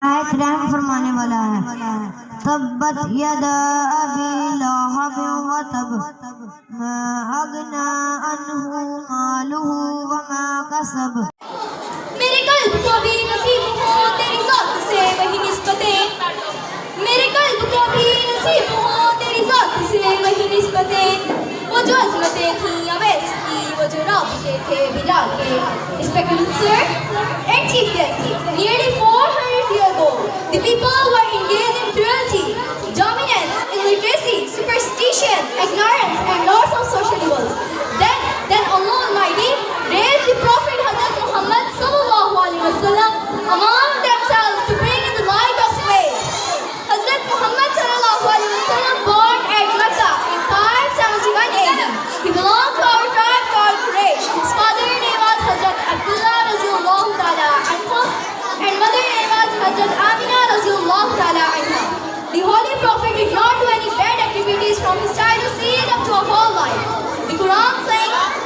आयत रहम फरमाने वाला है। तब्बत यदा अबी लहब व तब मा अगना अन्हु मालुहु व मा कसब। मेरे कल्ब को भी नसीब हो तेरी ज़ात से वही निस्बतें, मेरे कल्ब को भी नसीब हो तेरी ज़ात से वही निस्बतें। वो जो अज़मतें थी अवैस की, वो जो राबिते थे बिलाल के। Respected sir and chief guest, nearly 400 years ago, the people were engaged in cruelty, dominance, illiteracy, superstition, ignorance, and lots of social evils. Then Allah Almighty raised the Prophet Hazrat Muhammad sallallahu alaihi wasallam among themselves to bring in the light of faith. Hazrat Muhammad sallallahu alaihi wasallam born at Makkah in 571 AD. He belonged to our tribe called Quraysh. His father name was Hazrat Abdullah Rasulullah Ta'ala anhu and mother name was Hazrat Amina Rasulullah Ta'ala anha. The Holy Prophet did not do any bad activities from his childhood seed up to a whole life. The Quran saying,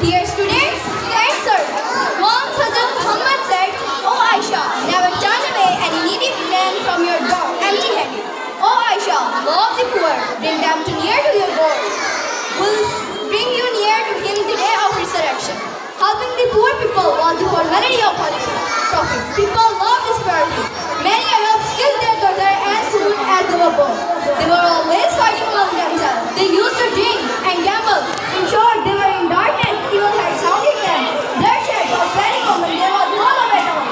Dear students, answer. Once Hazrat Muhammad said, "O Aisha, never turn away any needy man from your door empty-handed. O Aisha, love the poor, bring them to near to your door. Will bring you near to him the day of resurrection." Helping the poor people was the whole melody of Holy Prophet. People loved this priority. Many Arabs killed their daughter as soon as they were born. They were always fighting among themselves. They used to drink and gamble. In short, they were in darkness. Evil had surrounded them. Bloodshed was very common. There was no love at all.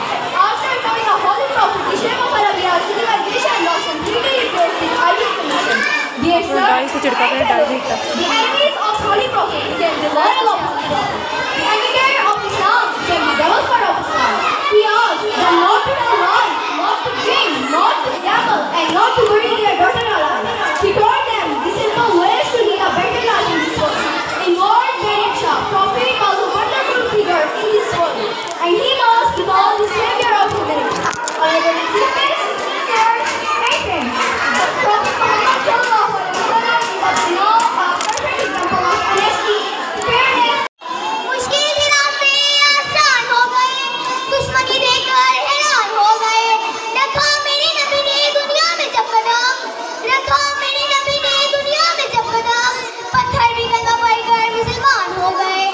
After becoming a holy prophet, the Shaykh of Arabia, civilization lost completely replaced with idol commission. Dear sir, the enemies of holy prophet became the loyal of holy prophet. The emulator of Islam became the developer of Islam. He asked them not to tell lies, not to drink, not to gamble, and not to bury their daughter alive. He taught them the simple ways to lead a better life in this world. In Lord Merid Shah, Prophet was a wonderful figure in this world, and he was called the savior of humanity. Honorable achievements, sirs, and friends, Prophet Muhammad sallallahu alaihi wasallam was now a perfect example of honesty, fairness. मुश्किल के रास्ते आसान हो गए, दुश्मनी देखकर हैरान हो गए। रखा मेरे नबी ने दुनिया में जब कदम, रखा मेरे नबी ने दुनिया में जब कदम, पत्थर भी गंगा पड़कर मुसलमान हो गए।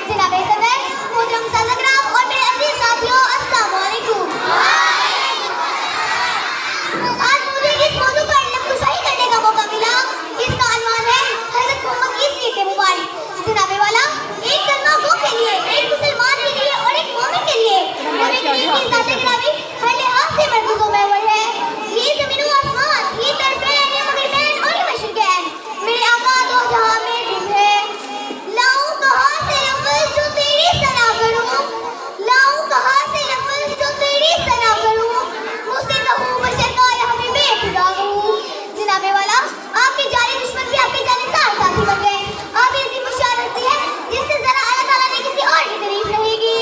जनाबे सदर, मोहतरम सादराम और मेरे अजीज साथियों, अस्सलाम वालेकुम। आज मुझे जिस मौजू पर नक्शा करने का मौका मिला, इसका अनवान है हज़रत मोहम्मद की सीरत मुबारक। जनाबे वाला, एक कलमा गो के लिए, एक मुसलमान के लिए और एक मोमिन के लिए नबी करीम की ज़ात गिरामी हर लिहाज से मरकूज़ महवर है। ये ज़मीन व आसमान, ये तरफ़ैन, ये मग़रिबैन और ये मशरिक़ैन, मेरे आका दो जहां में गुम है। लाऊं कहाँ से लफ़्ज़ जो तेरी सना करूं, लाऊं कहाँ से लफ़्ज़ जो तेरी सना करूं, मुझसे कहूं बशर का या हबीबे खुदा कहूं। जनाबे वाला, आपके जाली दुश्मन भी आपके जाली साथी बन गए। आप ऐसी मुशारत है जिससे जरा अल्लाह ताला ने किसी और की तारीफ रहेगी।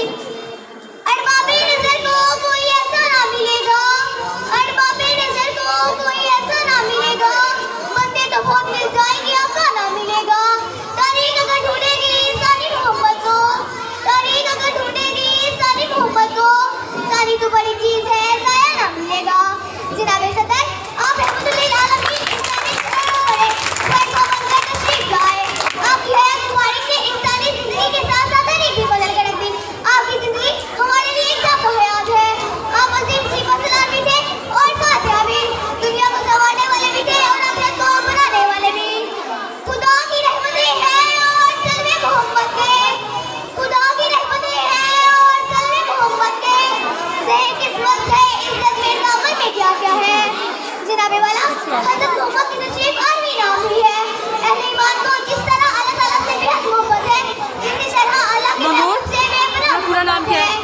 अरबाबे नजर को कोई ऐसा ना मिलेगा, अरबाबे नजर को कोई ऐसा ना मिलेगा, बंदे तो बहुत मिल जाएंगे, आपका ना मिलेगा। तारीख अगर ढूंढेगी सारी मोहब्बत को, तारीख अगर ढूंढेगी सारी मोहब्बत को, सारी तो बड़ी चीज है, साया ना मिलेगा। जनाबे सदर, आप रहमतुल्लिल आलमीन आपकी हयात मुबारक ने इंसानी जिंदगी के साथ साथ तरीक़ भी बदल कर रख दी। आपकी जिंदगी हमारे लिए एक साथ हयात है। आप अजीम सिफत सलार भी थे और फातिहा भी, दुनिया को संवारने वाले भी थे और आखिरत को बनाने वाले भी। खुदा की रहमतें हैं और जलवे मोहम्मद के, खुदा की रहमतें हैं और जलवे मोहम्मद के, ज़ेर किस्मत है इज्जत में दामन में क्या क्या है। जनाबे वाला, हज़रत मोहम्मद की तशरीफ आरवी नाम हुई है। अहले ईमान को जिस तरह अल्लाह ताला से बेहद मोहब्बत है, इसी तरह अल्लाह के रहमत से बेपनाह पूरा नाम क्या है?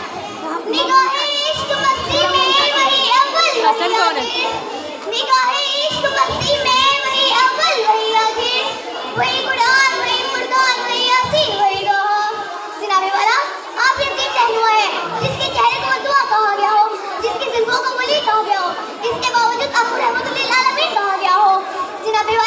निगाहे इश्क मस्ती में वही अव्वल वही आखिर, निगाहे इश्क मस्ती में वही अव्वल वही आखिर, वही कुरान वही फुरकान वही यासीन वही गहा। जनाबे वाला, आप यतीम रहनुमा है जिसके चेहरे को दुआ कहा गया हो, जिसकी जुल्फों को वली कहा गया हो, इसके बावजूद आपको रहमतुल्लिल आलमीन कहा गया हो। जनाबे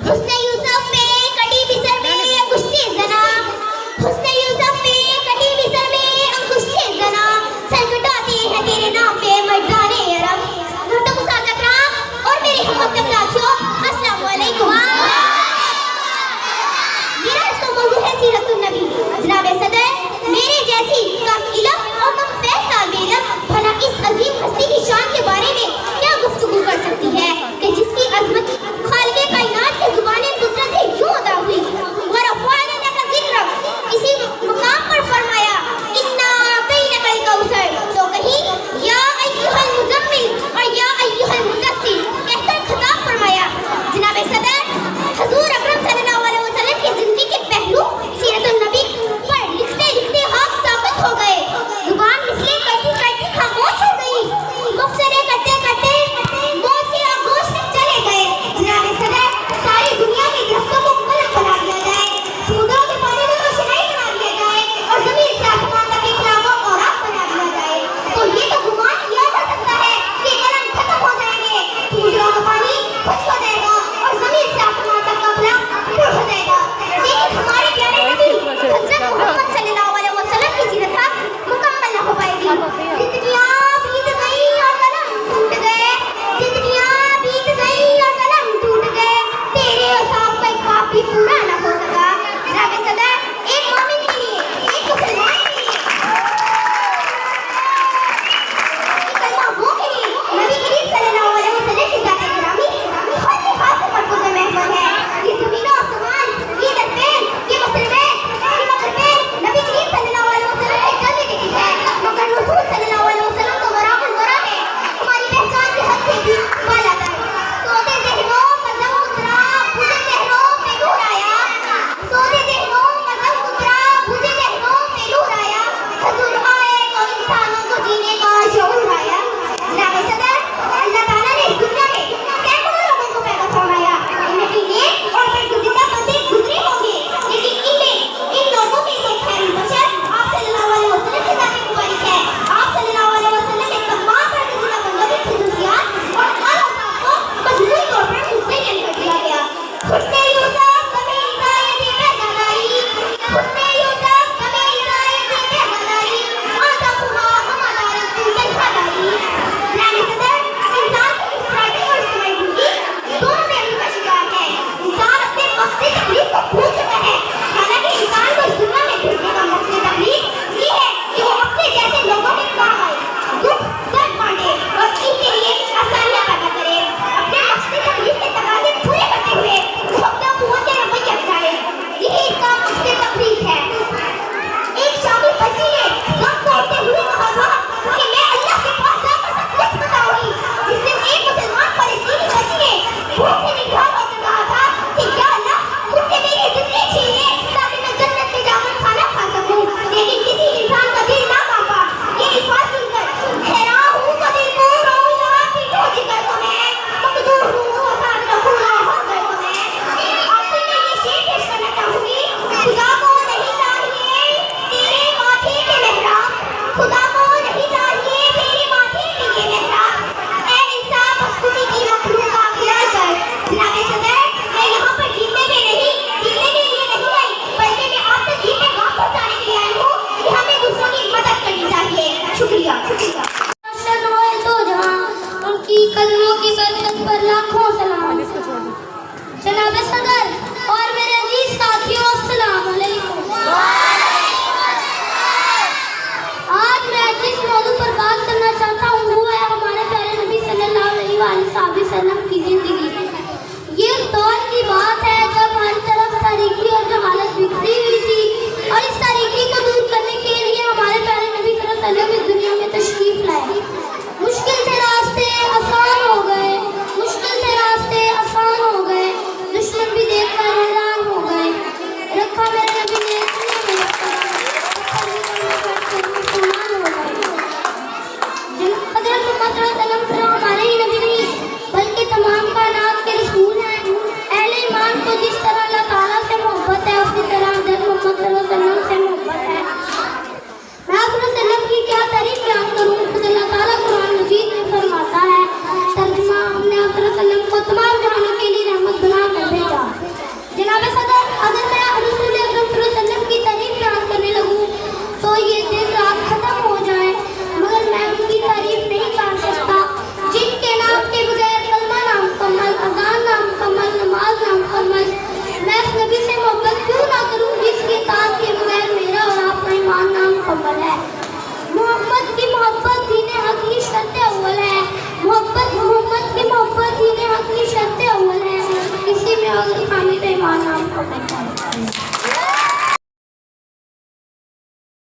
मोहम्मद। उसने यूसुफ